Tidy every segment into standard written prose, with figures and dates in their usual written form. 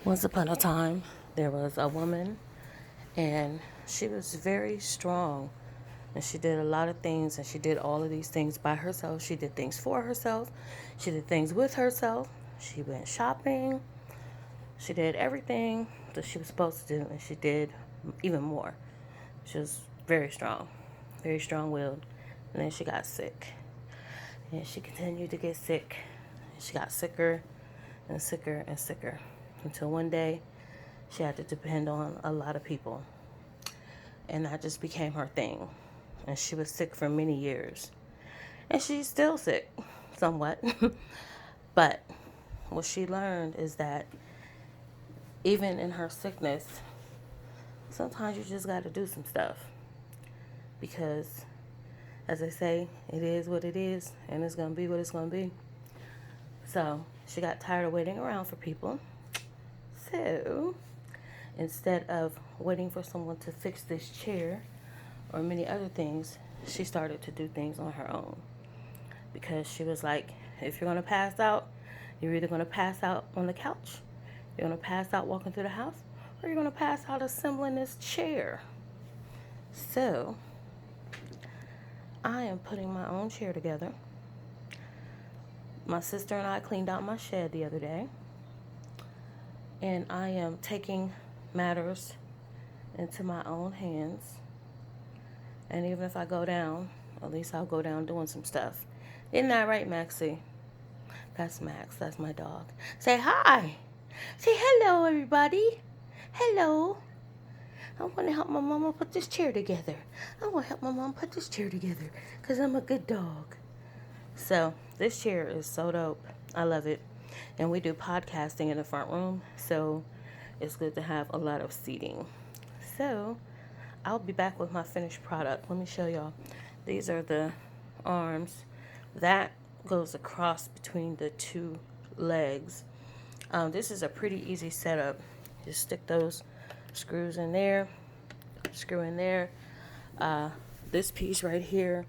Once upon a time, there was a woman, and she was very strong. And she did a lot of things, and she did all of these things by herself. She did things for herself, she did things with herself. She went shopping, she did everything that she was supposed to do, and she did even more. She was very strong willed. And then she got sick, and she continued to get sick. She got sicker and sicker and sicker until one day she had to depend on a lot of people. And that just became her thing. And she was sick for many years. And she's still sick, somewhat. But what she learned is that even in her sickness, sometimes you just got to do some stuff. Because, as they say, it is what it is, and it's going to be what it's going to be. So, she got tired of waiting around for people. So, instead of waiting for someone to fix this chair or many other things, she started to do things on her own. Because she was like, if you're going to pass out, you're either going to pass out on the couch, you're going to pass out walking through the house, or you're going to pass out assembling this chair. So, I am putting my own chair together. My sister and I cleaned out my shed the other day. And I am taking matters into my own hands. And even if I go down, at least I'll go down doing some stuff. Isn't that right, Maxie? That's Max. That's my dog. Say hi. Say hello, everybody. Hello. I want to help my mama put this chair together. I want to help my mom put this chair together because I'm a good dog. So this chair is so dope. I love it. And we do podcasting in the front room, so it's good to have a lot of seating. So I'll be back with my finished product. Let me show y'all. These are the arms. That goes across between the two legs. This is a pretty easy setup. Just stick those screws in there, screw in there. This piece right here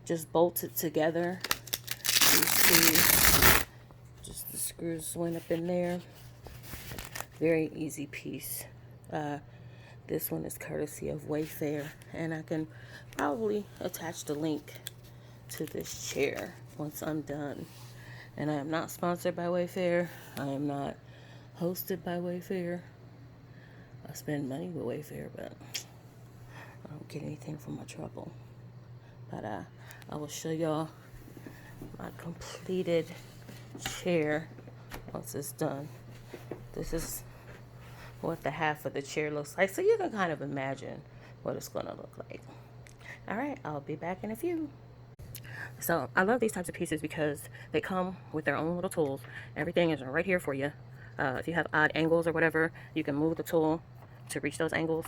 just bolts it together. You see, just the screws went up in there. Very easy piece. This one is courtesy of Wayfair, and I can probably attach the link to this chair once I'm done. And I am not sponsored by Wayfair. I am not hosted by Wayfair. I spend money with Wayfair, but I don't get anything for my trouble. But I will show y'all my completed chair once it's done. This is what the half of the chair looks like, so you can kind of imagine what it's going to look like. All right, I'll be back in a few. So I love these types of pieces because they come with their own little tools. Everything is right here for you. If you have odd angles or whatever, you can move the tool to reach those angles.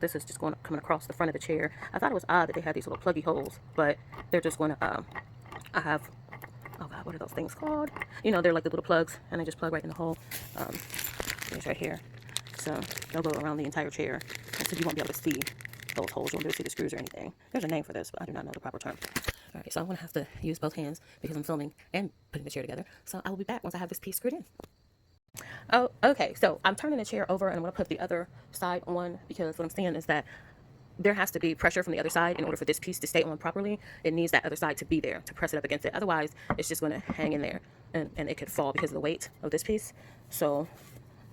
This is just coming across the front of the chair. I thought it was odd that they had these little pluggy holes, but they're just going to, I have, oh God, what are those things called? You know, they're like the little plugs, and they just plug right in the hole. It's right here. So they'll go around the entire chair. And so you won't be able to see those holes. You won't be able to see the screws or anything. There's a name for this, but I do not know the proper term. All right, so I'm going to have to use both hands because I'm filming and putting the chair together. So I will be back once I have this piece screwed in. Oh, okay. So I'm turning the chair over and I'm going to put the other side on because what I'm saying is that there has to be pressure from the other side in order for this piece to stay on properly. It needs that other side to be there to press it up against it. Otherwise, it's just going to hang in there and it could fall because of the weight of this piece. So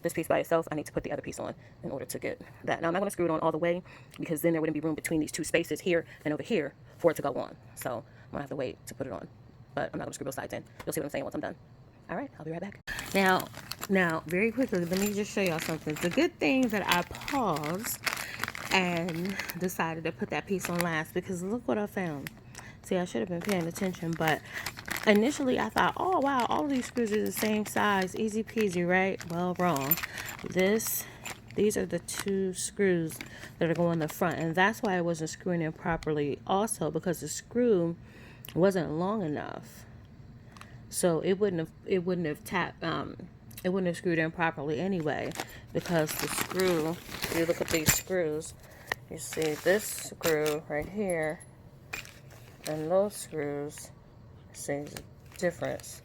this piece by itself, I need to put the other piece on in order to get that. Now, I'm not going to screw it on all the way because then there wouldn't be room between these two spaces here and over here for it to go on. So I'm going to have to wait to put it on. But I'm not going to screw both sides in. You'll see what I'm saying once I'm done. All right, I'll be right back. Now, very quickly, let me just show y'all something. The good thing that I paused and decided to put that piece on last because look what I found. See, I should have been paying attention, but initially I thought, oh wow, all of these screws are the same size, easy peasy, right? Well, wrong. These are the two screws that are going in the front, and that's why I wasn't screwing in properly also, because the screw wasn't long enough. So it wouldn't have screwed in properly anyway, because the screw, if you look at these screws, you see this screw right here and those screws, see the difference.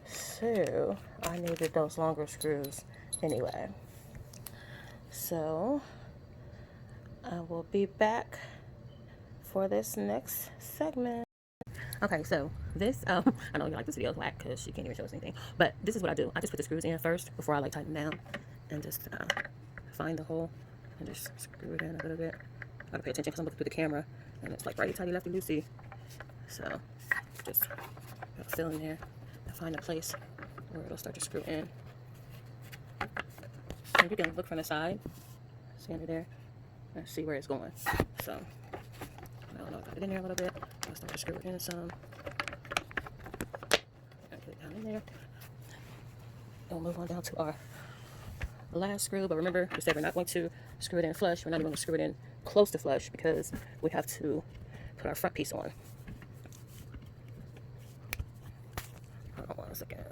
So I needed those longer screws anyway. So I will be back for this next segment. Okay, so this, I know you like this video whack because she can't even show us anything, but this is what I do. I just put the screws in first before I like tighten down, and just find the hole and just screw it in a little bit. Gotta pay attention because I'm looking through the camera and it's like righty tighty lefty loosey. So just gotta fill in there and find a place where it'll start to screw in. And you can look from the side, see under there, and see where it's going. So I got it in there a little bit. I'll start to screw it in some. Put it down in there. We'll move on down to our last screw. But remember, we said we're not going to screw it in flush. We're not even going to screw it in close to flush because we have to put our front piece on. Hold on 1 second.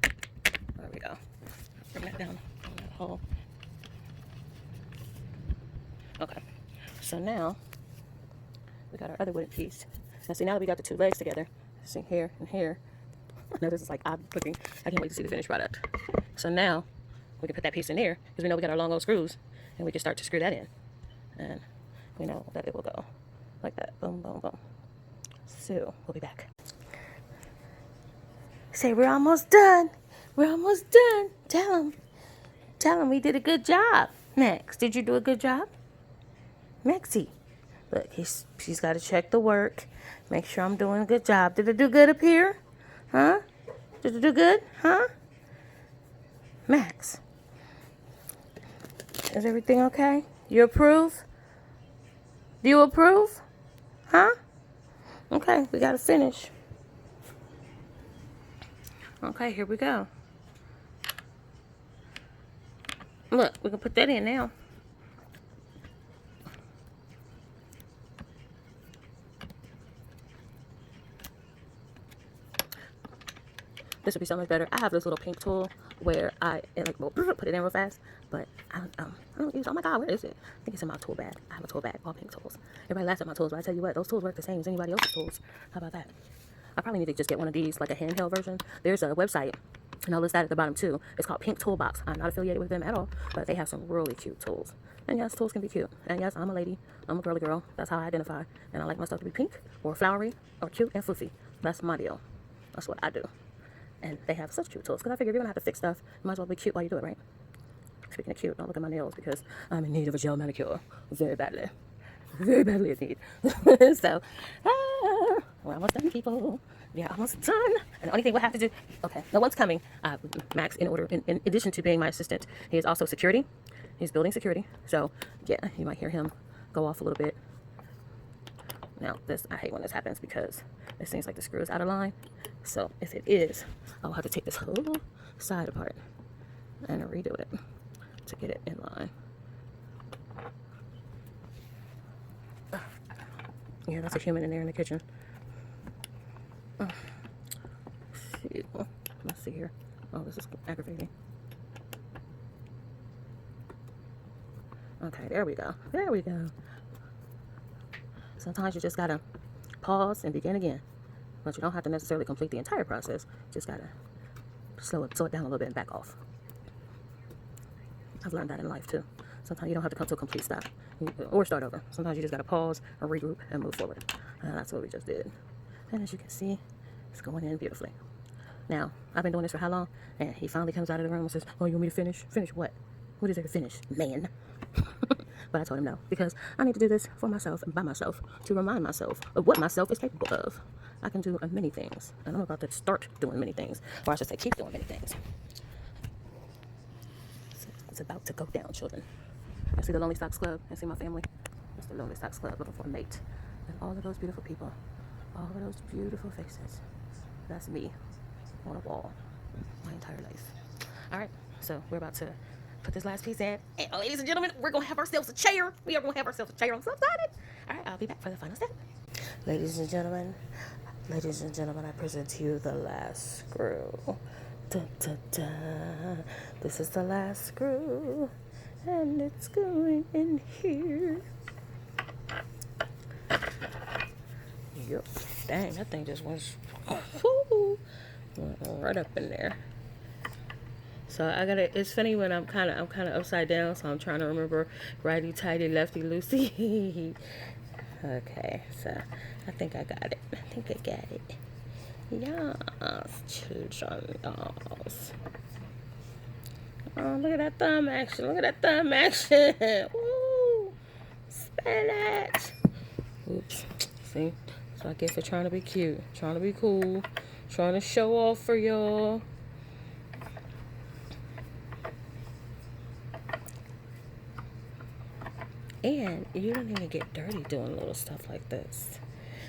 There we go. Bring that down in that hole. Okay. So now we got our other wooden piece. Now see, now that we got the two legs together, see here and here. I know this is like odd looking. I can't wait to see the finished product. So now we can put that piece in here because we know we got our long old screws, and we can start to screw that in. And we know that it will go like that. Boom, boom, boom. So we'll be back. Say, we're almost done. We're almost done. Tell them we did a good job. Max, did you do a good job? Maxie, look, she's got to check the work. Make sure I'm doing a good job. Did I do good up here? Huh? Did I do good? Huh? Max, is everything okay? You approve? Do you approve? Huh? Okay, we got to finish. Okay, here we go. Look, we can put that in now. This would be so much better. I have this little pink tool where I put it in real fast, but I don't use. Oh my God, where is it? I think it's in my tool bag. I have a tool bag, all pink tools. Everybody laughs at my tools, but I tell you what, those tools work the same as anybody else's tools. How about that? I probably need to just get one of these, like a handheld version. There's a website, and I'll list that at the bottom too. It's called Pink Toolbox. I'm not affiliated with them at all, but they have some really cute tools. And yes, tools can be cute. And yes, I'm a lady. I'm a girly girl. That's how I identify. And I like my stuff to be pink or flowery or cute and floofy. That's my deal. That's what I do. And they have such cute tools. Because I figure if you're going to have to fix stuff, you might as well be cute while you do it, right? Speaking of cute, don't look at my nails because I'm in need of a gel manicure. Very badly. Very badly in need. So, we're almost done, people. We are almost done. And the only thing we'll have to do, okay, no one's coming. Max, in addition to being my assistant, he is also security. He's building security. So, yeah, you might hear him go off a little bit. Now, I hate when this happens because it seems like the screw is out of line. So if it is, I'll have to take this whole side apart and redo it to get it in line. Yeah, that's a human in there in the kitchen. Let's see here. Oh, this is aggravating. Okay, there we go. There we go. Sometimes you just gotta pause and begin again. But you don't have to necessarily complete the entire process. Just gotta slow it down a little bit and back off. I've learned that in life too. Sometimes you don't have to come to a complete stop or start over. Sometimes you just gotta pause or regroup and move forward. And that's what we just did. And as you can see, it's going in beautifully. Now, I've been doing this for how long? And he finally comes out of the room and says, "Oh, you want me to finish? Finish what? What is there to finish, man?" But I told him no, because I need to do this for myself and by myself to remind myself of what myself is capable of. I can do many things, and I'm about to start doing many things, or I should say keep doing many things. It's about to go down, children. I see the Lonely Stocks Club. I see my family. It's the Lonely Stocks Club looking for a mate. And all of those beautiful people, all of those beautiful faces, that's me on a wall my entire life. All right, so we're about to put this last piece in. And ladies and gentlemen, we're going to have ourselves a chair. We are going to have ourselves a chair. I'm so excited. All right, I'll be back for the final step. Ladies and gentlemen, I present to you the last screw. Dun, dun, dun. This is the last screw, and it's going in here. Yep. Dang, that thing just went right up in there. So I gotta. It's funny when I'm kind of upside down, so I'm trying to remember righty tighty, lefty loosey. Okay, so I think I got it. Yes, children. Yes. Oh, look at that thumb action. Woo! Spinach. Oops. See? So I get for trying to be cute, trying to be cool, trying to show off for y'all. And you don't even get dirty doing little stuff like this.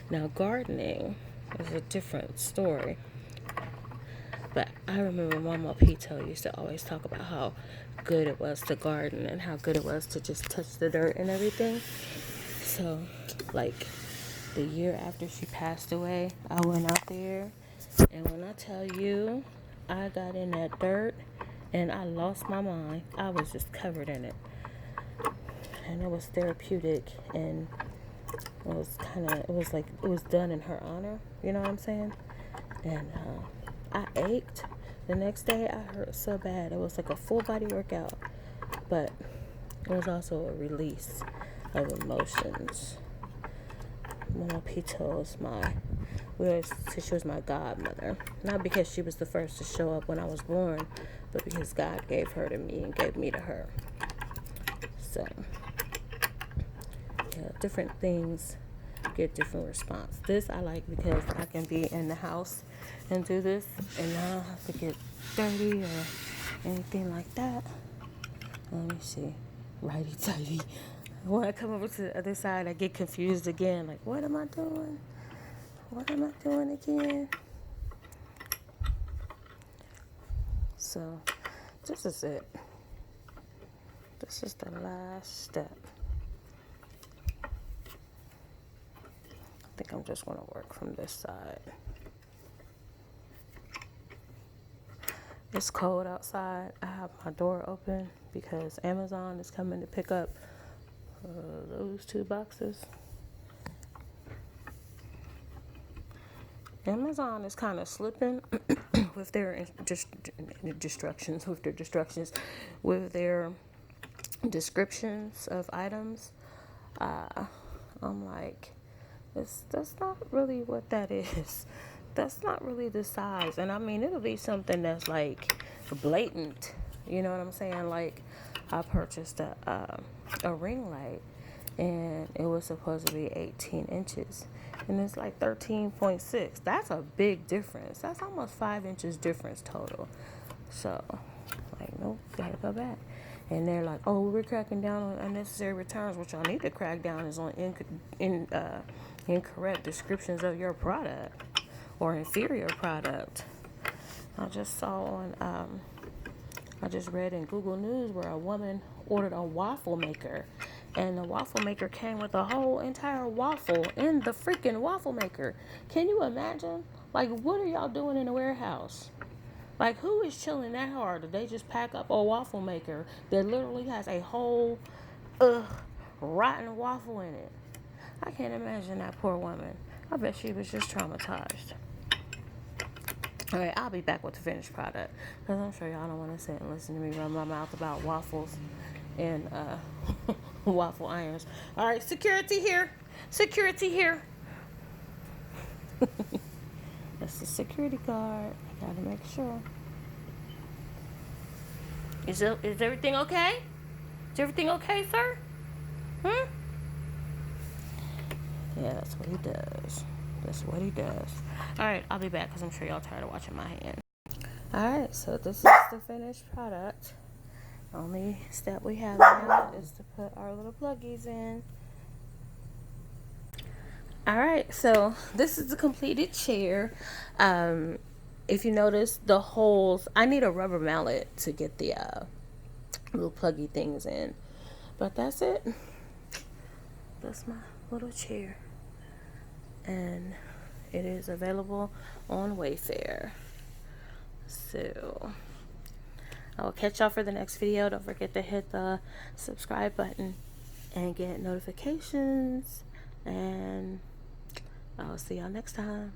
Now, gardening is a different story. But I remember Mama Pito used to always talk about how good it was to garden and how good it was to just touch the dirt and everything. So, like, the year after she passed away, I went out there. And when I tell you, I got in that dirt and I lost my mind. I was just covered in it. And it was therapeutic, and it was done in her honor, you know what I'm saying? And I ached. The next day I hurt so bad. It was like a full body workout, but it was also a release of emotions. Mama Pito is she was my godmother. Not because she was the first to show up when I was born, but because God gave her to me and gave me to her. So, yeah, different things get different response. This I like because I can be in the house and do this, and I don't have to get dirty or anything like that. Let me see. Righty tighty. When I come over to the other side, I get confused again. Like, what am I doing? What am I doing again? So, this is it. This is the last step. I think I'm just going to work from this side. It's cold outside. I have my door open because Amazon is coming to pick up those 2 boxes. Amazon is kind of slipping with their destructions, with their descriptions of items. I'm like, that's not really what that is. That's not really the size. And I mean, it'll be something that's like blatant. You know what I'm saying? Like, I purchased a ring light, and it was supposed to be 18 inches. And it's like 13.6. That's a big difference. That's almost 5 inches difference total. So, like, nope, gotta go back. And they're like, oh, we're cracking down on unnecessary returns. What y'all need to crack down is on incorrect descriptions of your product or inferior product. I just saw I just read in Google News where a woman ordered a waffle maker, and the waffle maker came with a whole entire waffle in the freaking waffle maker. Can you imagine? Like, what are y'all doing in the warehouse? Like, who is chilling that hard that they just pack up a waffle maker that literally has a whole rotten waffle in it? I can't imagine that poor woman. I bet she was just traumatized. All right, I'll be back with the finished product, because I'm sure y'all don't want to sit and listen to me run my mouth about waffles and waffle irons. All right, security here. That's the security guard. I gotta make sure. Is everything okay? Is everything okay, sir? Yeah, that's what he does. All right, I'll be back because I'm sure y'all tired of watching my hand. All right, so this is the finished product. Only step we have now is to put our little pluggies in. All right, so this is the completed chair. If you notice the holes, I need a rubber mallet to get the little pluggy things in. But that's it. That's my little chair. And it is available on Wayfair. So I will catch y'all for the next video. Don't forget to hit the subscribe button and get notifications. And I'll see y'all next time.